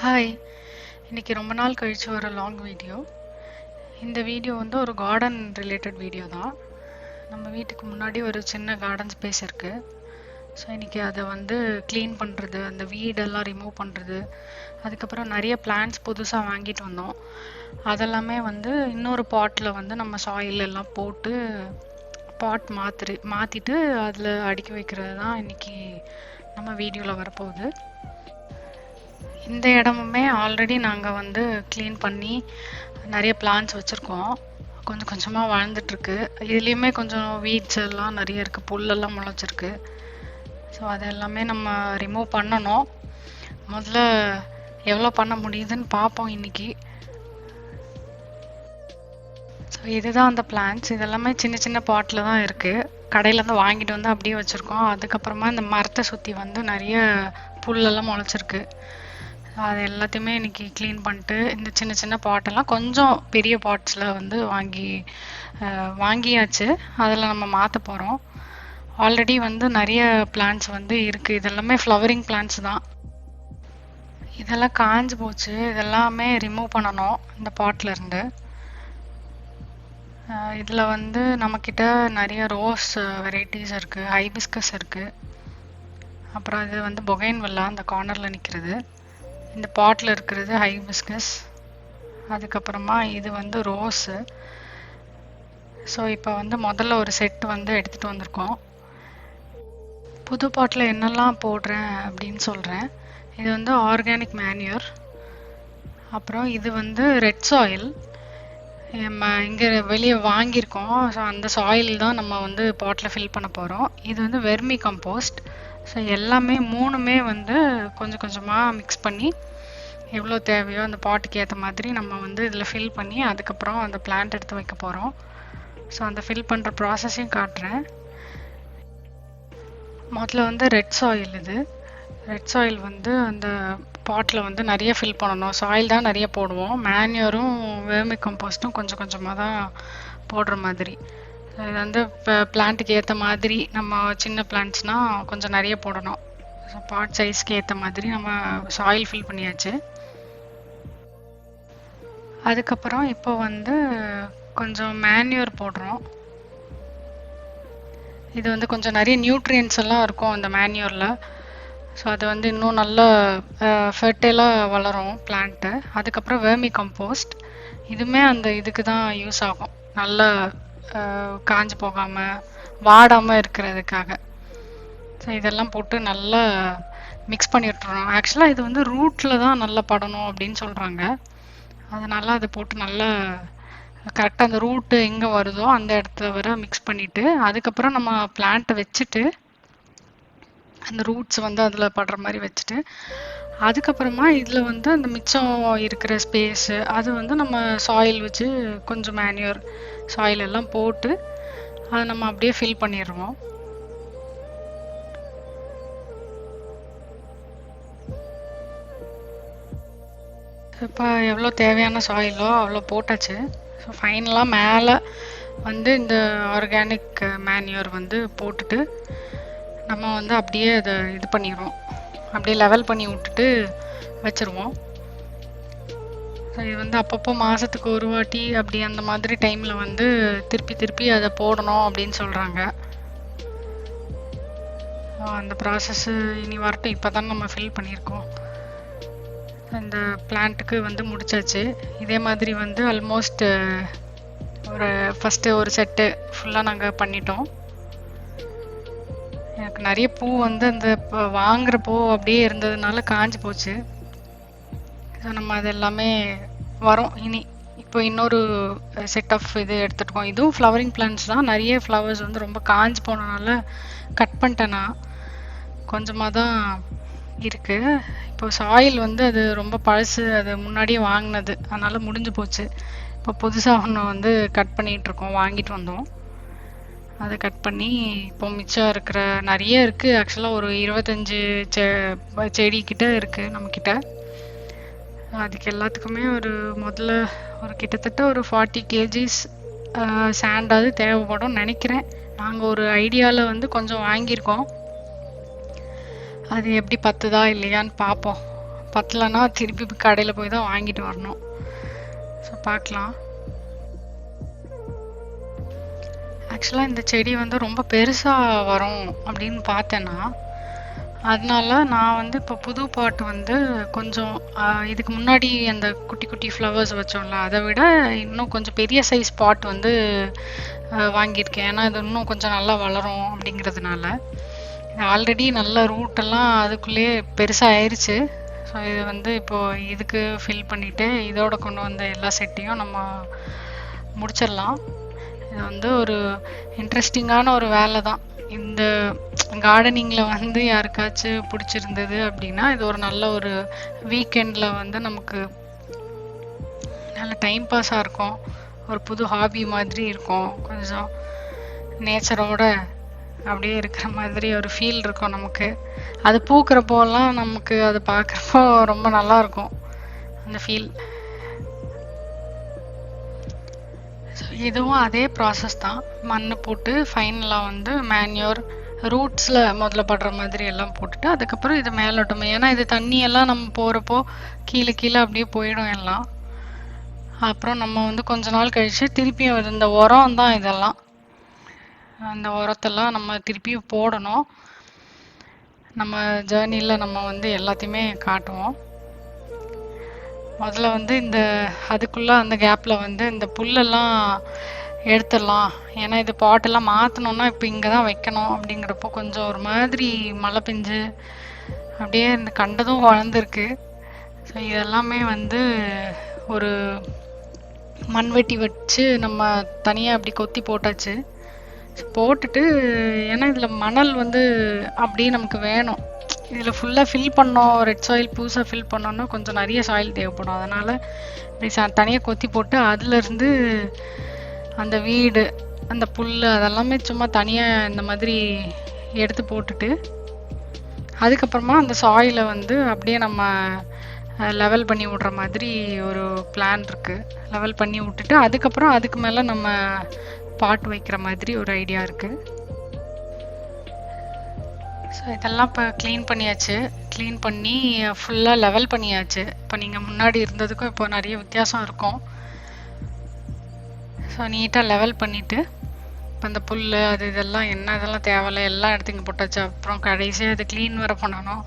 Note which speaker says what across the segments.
Speaker 1: Hi, இன்னைக்கு ரொம்ப நாள் கழிச்சு ஒரு லாங் வீடியோ. இந்த வீடியோ வந்து ஒரு கார்டன் ரிலேட்டட் வீடியோ தான். நம்ம வீட்டுக்கு முன்னாடி ஒரு சின்ன கார்டன் ஸ்பேஸ் இருக்குது. ஸோ இன்றைக்கி அதை வந்து க்ளீன் பண்ணுறது, அந்த வீடெல்லாம் ரிமூவ் பண்ணுறது, அதுக்கப்புறம் நிறைய பிளான்ட்ஸ் புதுசாக வாங்கிட்டு வந்தோம். அதெல்லாமே வந்து இன்னொரு பாட்டில் வந்து நம்ம சாயில் எல்லாம் போட்டு பாட் மாற்றிட்டு அதில் அடுக்கி வைக்கிறது தான் இன்றைக்கி நம்ம வீடியோவில் வரப்போகுது. இந்த இடமுமே ஆல்ரெடி நாங்கள் வந்து க்ளீன் பண்ணி நிறைய பிளான்ட்ஸ் வச்சுருக்கோம். கொஞ்சம் கொஞ்சமாக வளர்ந்துட்டுருக்கு. இதுலேயுமே கொஞ்சம் வீட்ஸ் எல்லாம் நிறைய இருக்குது, புல்லெல்லாம் முளைச்சிருக்கு. ஸோ அதெல்லாமே நம்ம ரிமூவ் பண்ணணும். முதல்ல எவ்வளோ பண்ண முடியுதுன்னு பார்ப்போம் இன்றைக்கி. ஸோ இதுதான் அந்த பிளான்ட்ஸ். இதெல்லாமே சின்ன சின்ன பாட்டில் தான் இருக்குது. கடையிலேருந்து வாங்கிட்டு வந்து அப்படியே வச்சுருக்கோம். அதுக்கப்புறமா இந்த மரத்தை சுற்றி வந்து நிறைய புல்லெல்லாம் முளைச்சிருக்கு. அது எல்லாத்தையுமே இன்றைக்கி க்ளீன் பண்ணிட்டு இந்த சின்ன சின்ன பாட்டெல்லாம் கொஞ்சம் பெரிய பாட்ஸில் வந்து வாங்கியாச்சு. அதில் நம்ம மாற்ற போகிறோம். ஆல்ரெடி வந்து நிறைய பிளான்ட்ஸ் வந்து இருக்குது. இதெல்லாமே ஃப்ளவரிங் பிளான்ட்ஸ் தான். இதெல்லாம் காஞ்சு போச்சு. இதெல்லாமே ரிமூவ் பண்ணணும் இந்த பாட்டிலேருந்து. இதில் வந்து நம்மக்கிட்ட நிறைய ரோஸ் வெரைட்டிஸ் இருக்குது, ஹைபிஸ்கஸ் இருக்குது. அப்புறம் இது வந்து பொகைன்வில்லா அந்த கார்னரில் நிற்கிறது. இந்த பாட்டில் இருக்கிறது ஹைபிஸ்கஸ். அதுக்கப்புறமா இது வந்து ரோஸு. ஸோ இப்போ வந்து முதல்ல ஒரு செட் வந்து எடுத்துகிட்டு வந்திருக்கோம். புது பாட்டில் என்னெல்லாம் போடுறேன் அப்படின்னு சொல்கிறேன். இது வந்து ஆர்கானிக் மேன்யூர். அப்புறம் இது வந்து ரெட் சாயில். நம்ம இங்கே வெளியே வாங்கியிருக்கோம். ஸோ அந்த சாயில் தான் நம்ம வந்து பாட்டில் ஃபில் பண்ண போகிறோம். இது வந்து வெர்மி கம்போஸ்ட். ஸோ எல்லாமே மூணுமே வந்து கொஞ்சம் கொஞ்சமாக மிக்ஸ் பண்ணி எவ்வளோ தேவையோ அந்த பாட்டுக்கு ஏற்ற மாதிரி நம்ம வந்து இதில் ஃபில் பண்ணி அதுக்கப்புறம் அந்த பிளான்ட் எடுத்து வைக்க போகிறோம். ஸோ அந்த ஃபில் பண்ணுற ப்ராசஸையும் காட்டுறேன். முதல்ல வந்து ரெட் சாயில். இது ரெட் சாயில் வந்து அந்த பாட்டில் வந்து நிறைய ஃபில் பண்ணணும். சாயில் தான் நிறைய போடுவோம். மேன்யூரும் வெர்மி கம்போஸ்ட்டும் கொஞ்சம் கொஞ்சமாக தான் போடுற மாதிரி. இது வந்து இப்போ பிளான்ட்டுக்கு ஏற்ற மாதிரி நம்ம சின்ன பிளான்ட்ஸ்னால் கொஞ்சம் நிறைய போடணும். ஸோ பாட் சைஸ்க்கு ஏற்ற மாதிரி நம்ம சாயில் ஃபில் பண்ணியாச்சு. அதுக்கப்புறம் இப்போ வந்து கொஞ்சம் மேன்யூர் போடுறோம். இது வந்து கொஞ்சம் நிறைய நியூட்ரியன்ஸ் எல்லாம் இருக்கும் அந்த மேன்யூரில். ஸோ அது வந்து இன்னும் நல்லா ஃபெர்டைலாக வளரும் பிளான்ட்டு. அதுக்கப்புறம் வெர்மி கம்போஸ்ட். இதுவுமே அந்த இதுக்கு தான் யூஸ் ஆகும், நல்லா காஞ்சு போகாமல் வாடாமல் இருக்கிறதுக்காக. ஸோ இதெல்லாம் போட்டு நல்லா மிக்ஸ் பண்ணி விட்டுறோம். ஆக்சுவலாக இது வந்து ரூட்டில் தான் நல்லா படணும் அப்படின்னு சொல்கிறாங்க. அதனால் அதை போட்டு நல்லா கரெக்டாக அந்த ரூட்டு எங்கே வருதோ அந்த இடத்துல வர மிக்ஸ் பண்ணிவிட்டு அதுக்கப்புறம் நம்ம பிளான்ட்டை வச்சுட்டு அந்த ரூட்ஸ் வந்து அதில் படுற மாதிரி வச்சுட்டு அதுக்கப்புறமா இதில் வந்து அந்த மிச்சம் இருக்கிற ஸ்பேஸு அது வந்து நம்ம சாயில் வச்சு கொஞ்சம் மேன்யூர் சாயில் எல்லாம் போட்டு அதை நம்ம அப்படியே ஃபில் பண்ணிடுவோம். இப்போ எவ்வளோ தேவையான சாயிலோ அவ்வளோ போட்டாச்சு. ஸோ ஃபைனலாக மேலே வந்து இந்த ஆர்கானிக் மேன்யூர் வந்து போட்டுட்டு நம்ம வந்து அப்படியே அதை இது பண்ணிடுவோம், அப்படியே லெவல் பண்ணி விட்டுட்டு வச்சுருவோம். ஸோ இது வந்து அப்பப்போ மாதத்துக்கு ஒரு வாட்டி அப்படி அந்த மாதிரி டைமில் வந்து திருப்பி திருப்பி அதை போடணும் அப்படின்னு சொல்கிறாங்க. அந்த ப்ராசஸ்ஸு இனி வரட்டும். இப்போ தான் நம்ம ஃபில் பண்ணியிருக்கோம். இந்த பிளான்ட்டுக்கு வந்து முடிச்சாச்சு. இதே மாதிரி வந்து ஆல்மோஸ்ட் ஒரு ஃபஸ்ட்டு ஒரு செட்டு ஃபுல்லாக நாங்கள் பண்ணிட்டோம். எனக்கு நிறைய பூ வந்து அந்த வாங்குகிற பூ அப்படியே இருந்ததுனால காஞ்சி போச்சு. ஸோ நம்ம அது எல்லாமே வரும் இனி. இப்போ இன்னொரு செட் ஆஃப் இது எடுத்துகிட்ருக்கோம். இதுவும் ஃப்ளவரிங் பிளான்ட்ஸ் தான். நிறைய ஃப்ளவர்ஸ் வந்து ரொம்ப காஞ்சி போனனால கட் பண்ணிட்டேன்னா கொஞ்சமாக தான் இருக்குது. இப்போ சாயில் வந்து அது ரொம்ப பழசு, அது முன்னாடியே வாங்கினது, அதனால் முடிஞ்சு போச்சு. இப்போ புதுசாக ஒன்று வந்து கட் பண்ணிகிட்ருக்கோம், வாங்கிட்டு வந்தோம். அதை கட் பண்ணி இப்போ மிச்சம் இருக்கிற நிறைய இருக்குது. ஆக்சுவலாக ஒரு 25 செடிக்கிட்ட இருக்குது நம்மக்கிட்ட. அதுக்கு எல்லாத்துக்குமே முதல்ல ஒரு கிட்டத்தட்ட ஒரு 40 kgs சாண்டாவது தேவைப்படும் நினைக்கிறேன். நாங்கள் ஒரு ஐடியாவில் வந்து கொஞ்சம் வாங்கியிருக்கோம். அது எப்படி பத்துதா இல்லையான்னு பார்ப்போம். பத்தலைன்னா திருப்பி கடையில் போய் தான் வாங்கிட்டு வரணும். ஸோ பார்க்கலாம். ஆக்சுவலாக இந்த செடி வந்து ரொம்ப பெருசாக வரும் அப்படின்னு பார்த்தேன்னா, அதனால நான் வந்து இப்போ புது பாட்டு வந்து கொஞ்சம் இதுக்கு முன்னாடி அந்த குட்டி குட்டி ஃப்ளவர்ஸ் வச்சோம்ல, அதை விட இன்னும் கொஞ்சம் பெரிய சைஸ் பாட் வந்து வாங்கியிருக்கேன். ஏன்னா இது இன்னும் கொஞ்சம் நல்லா வளரும் அப்படிங்கிறதுனால. இது ஆல்ரெடி நல்ல ரூட்டெல்லாம் அதுக்குள்ளேயே பெருசாக ஆயிடுச்சு. ஸோ இது வந்து இப்போது இதுக்கு ஃபில் பண்ணிவிட்டு இதோட கொண்டு வந்த எல்லா செட்டையும் நம்ம முடிச்சிடலாம். இது வந்து ஒரு இன்ட்ரெஸ்டிங்கான ஒரு வேலை தான். இந்த கார்டனிங்கில் வந்து யாருக்காச்சும் பிடிச்சிருந்தது அப்படின்னா இது ஒரு நல்ல ஒரு வீக்கெண்டில் வந்து நமக்கு நல்ல டைம் பாஸாக இருக்கும். ஒரு புது ஹாபி மாதிரி இருக்கும். கொஞ்சம் நேச்சரோட அப்படியே இருக்கிற மாதிரி ஒரு ஃபீல் இருக்கும் நமக்கு. அது பூக்கிறப்போலாம் நமக்கு அது பார்க்குறப்போ ரொம்ப நல்லாயிருக்கும் அந்த ஃபீல். இதுவும் அதே ப்ராசஸ் தான். மண் போட்டு ஃபைனலாக வந்து மேன்யூர் ரூட்ஸில் முதல்ல படுற மாதிரி எல்லாம் போட்டுட்டு அதுக்கப்புறம் இது மேலோட்டமே. ஏன்னா இது தண்ணியெல்லாம் நம்ம போகிறப்போ கீழே கீழே அப்படியே போயிடும் எல்லாம். அப்புறம் நம்ம வந்து கொஞ்ச நாள் கழித்து திருப்பியும் இந்த உரம் தான் இதெல்லாம். அந்த உரத்தெல்லாம் நம்ம திருப்பியும் போடணும். நம்ம ஜேர்னியில் நம்ம வந்து எல்லாத்தையுமே காட்டுவோம். முதல்ல வந்து இந்த அதுக்குள்ளே அந்த கேப்பில் வந்து இந்த புல்லெல்லாம் எடுத்துடலாம். ஏன்னா இது பாட்டெல்லாம் மாற்றணுன்னா இப்போ இங்கே தான் வைக்கணும். அப்படிங்கிறப்போ கொஞ்சம் ஒரு மாதிரி மழை பெஞ்சு அப்படியே இந்த கண்டதும் வளர்ந்துருக்கு. ஸோ இதெல்லாமே வந்து ஒரு மண்வெட்டி வச்சு நம்ம தனியாக அப்படி கொத்தி போட்டாச்சு. போட்டுட்டு ஏன்னா இதில் மணல் வந்து அப்படியே நமக்கு வேணும். இதில் ஃபுல்லாக ஃபில் பண்ணோம், ரெட் சாயில் புதுசாக ஃபில் பண்ணோன்னா கொஞ்சம் நிறைய சாயில் தேவைப்படும். அதனால் இப்படி தனியாக கொத்தி போட்டு அதுலேருந்து அந்த வீடு அந்த புல் அதெல்லாமே சும்மா தனியாக இந்த மாதிரி எடுத்து போட்டுட்டு அதுக்கப்புறமா அந்த சாயிலை வந்து அப்படியே நம்ம லெவல் பண்ணி விட்ற மாதிரி ஒரு பிளான் இருக்குது. லெவல் பண்ணி விட்டுட்டு அதுக்கப்புறம் அதுக்கு மேலே நம்ம பாட் வைக்கிற மாதிரி ஒரு ஐடியா இருக்குது. ஸோ இதெல்லாம் இப்போ க்ளீன் பண்ணியாச்சு. க்ளீன் பண்ணி ஃபுல்லாக லெவல் பண்ணியாச்சு. இப்போ நீங்கள் முன்னாடி இருந்ததுக்கும் இப்போ நிறைய வித்தியாசம் இருக்கும். ஸோ நீட்டாக லெவல் பண்ணிவிட்டு இப்போ அந்த புல் அது இதெல்லாம் என்ன இதெல்லாம் தேவையில்லை எல்லாம் எடுத்து இங்கே போட்டாச்சு. அப்புறம் கடைசியாக இது க்ளீன் வர பண்ணணும்.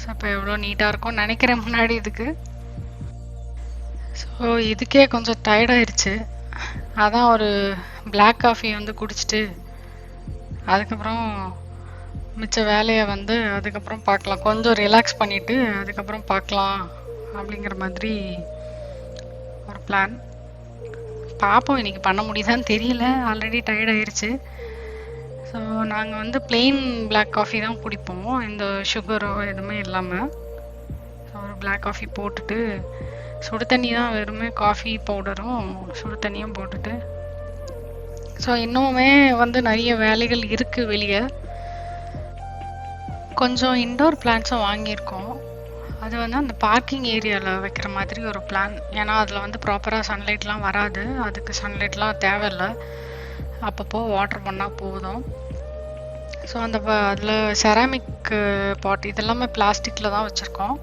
Speaker 1: ஸோ இப்போ எவ்வளோ நீட்டாக இருக்கும்னு நினைக்கிறேன் முன்னாடி இதுக்கு. ஸோ இதுக்கே கொஞ்சம் டயர்டாயிருச்சு. அதான் ஒரு பிளாக் காஃபி வந்து குடிச்சிட்டு அதுக்கப்புறம் மிச்ச வேலையை வந்து அதுக்கப்புறம் பார்க்கலாம். கொஞ்சம் ரிலாக்ஸ் பண்ணிவிட்டு அதுக்கப்புறம் பார்க்கலாம் அப்படிங்கிற மாதிரி ஒரு பிளான். பார்ப்போம் இன்றைக்கி பண்ண முடியுதான்னு தெரியல. ஆல்ரெடி டயர்ட் ஆயிடுச்சு. ஸோ நாங்கள் வந்து பிளெயின் பிளாக் காஃபி தான் குடிப்போம், இந்த சுகரோ எதுவுமே இல்லாமல். ஸோ ஒரு பிளாக் காஃபி போட்டுட்டு சுடு தண்ணி தான், வெறுமே காஃபி பவுடரும் சுடு தண்ணியும் போட்டுட்டு. ஸோ இன்னுமே வந்து நிறைய வேலைகள் இருக்குது வெளியே. கொஞ்சம் இன்டோர் பிளான்ட்ஸும் வாங்கியிருக்கோம். அது வந்து அந்த பார்க்கிங் ஏரியாவில் வைக்கிற மாதிரி ஒரு பிளான். ஏன்னா அதில் வந்து ப்ராப்பராக சன்லைட்லாம் வராது. அதுக்கு சன்லைட்லாம் தேவையில்லை, அப்பப்போ வாட்டர் பண்ணால் போதும். ஸோ அந்த அதில் செராமிக் பாட் இதெல்லாமே பிளாஸ்டிக்கில் தான் வச்சுருக்கோம்.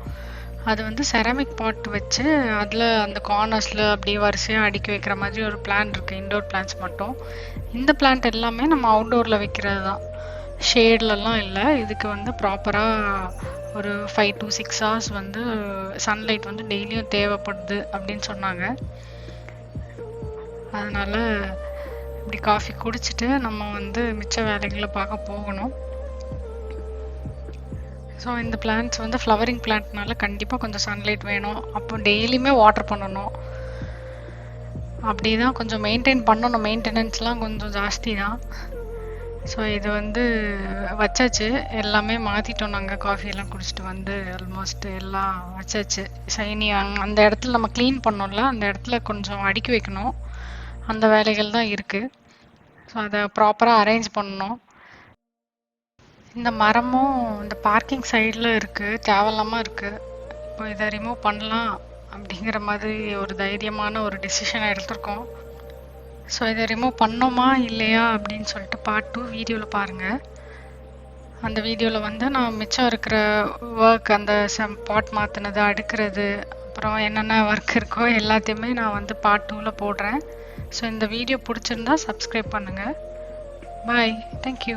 Speaker 1: அது வந்து செராமிக் பாட் வச்சு அதில் அந்த கார்னர்ஸில் அப்படியே வரிசையாக அடுக்கி வைக்கிற மாதிரி ஒரு பிளான் இருக்குது, இன்டோர் பிளான்ட்ஸ் மட்டும். இந்த பிளான்ட் எல்லாமே நம்ம அவுட்டோரில் வைக்கிறது தான், ஷேட்லலாம் இல்லை. இதுக்கு வந்து ப்ராப்பராக ஒரு 5 to 6 hours வந்து சன்லைட் வந்து டெய்லியும் தேவைப்படுது அப்படின்னு சொன்னாங்க. அதனால் இப்படி காஃபி குடிச்சிட்டு நம்ம வந்து மிச்ச வேலைகளை பார்க்க போகணும். ஸோ இந்த பிளான்ட்ஸ் வந்து ஃப்ளவரிங் பிளான்ட்னால கண்டிப்பாக கொஞ்சம் சன்லைட் வேணும். அப்போ டெய்லியுமே வாட்டர் பண்ணணும். அப்படி தான் கொஞ்சம் மெயின்டைன் பண்ணணும். மெயின்டெனன்ஸ்லாம் கொஞ்சம் ஜாஸ்தி தான். ஸோ இது வந்து வச்சாச்சு, எல்லாமே மாற்றிட்டோம். நாங்கள் காஃபியெல்லாம் குடிச்சிட்டு வந்து ஆல்மோஸ்ட் எல்லாம் வச்சாச்சு. சைனி அந்த இடத்துல நம்ம க்ளீன் பண்ணோம்ல, அந்த இடத்துல கொஞ்சம் அடுக்கி வைக்கணும். அந்த வேலைகள் தான் இருக்குது. ஸோ அதை ப்ராப்பராக அரேஞ்ச் பண்ணணும். இந்த மரமும் இந்த பார்க்கிங் சைடில் இருக்குது, தேவையில்லாமல் இருக்குது. இப்போ இதை ரிமூவ் பண்ணலாம் அப்படிங்கிற மாதிரி ஒரு தைரியமான ஒரு டெசிஷனை எடுத்திருக்கோம். ஸோ இதை ரிமூவ் பண்ணோமா இல்லையா அப்படின்னு சொல்லிட்டு பார்ட் 2 வீடியோவில் பாருங்கள். அந்த வீடியோவில் வந்து நான் மிச்சம் இருக்கிற ஒர்க், அந்த பாட் மாற்றினது, அடுக்கிறது, அப்புறம் என்னென்ன ஒர்க் இருக்கோ எல்லாத்தையுமே நான் வந்து பார்ட் 2ல் போடுறேன். ஸோ இந்த வீடியோ பிடிச்சிருந்தா சப்ஸ்கிரைப் பண்ணுங்கள். பாய். தேங்க்யூ.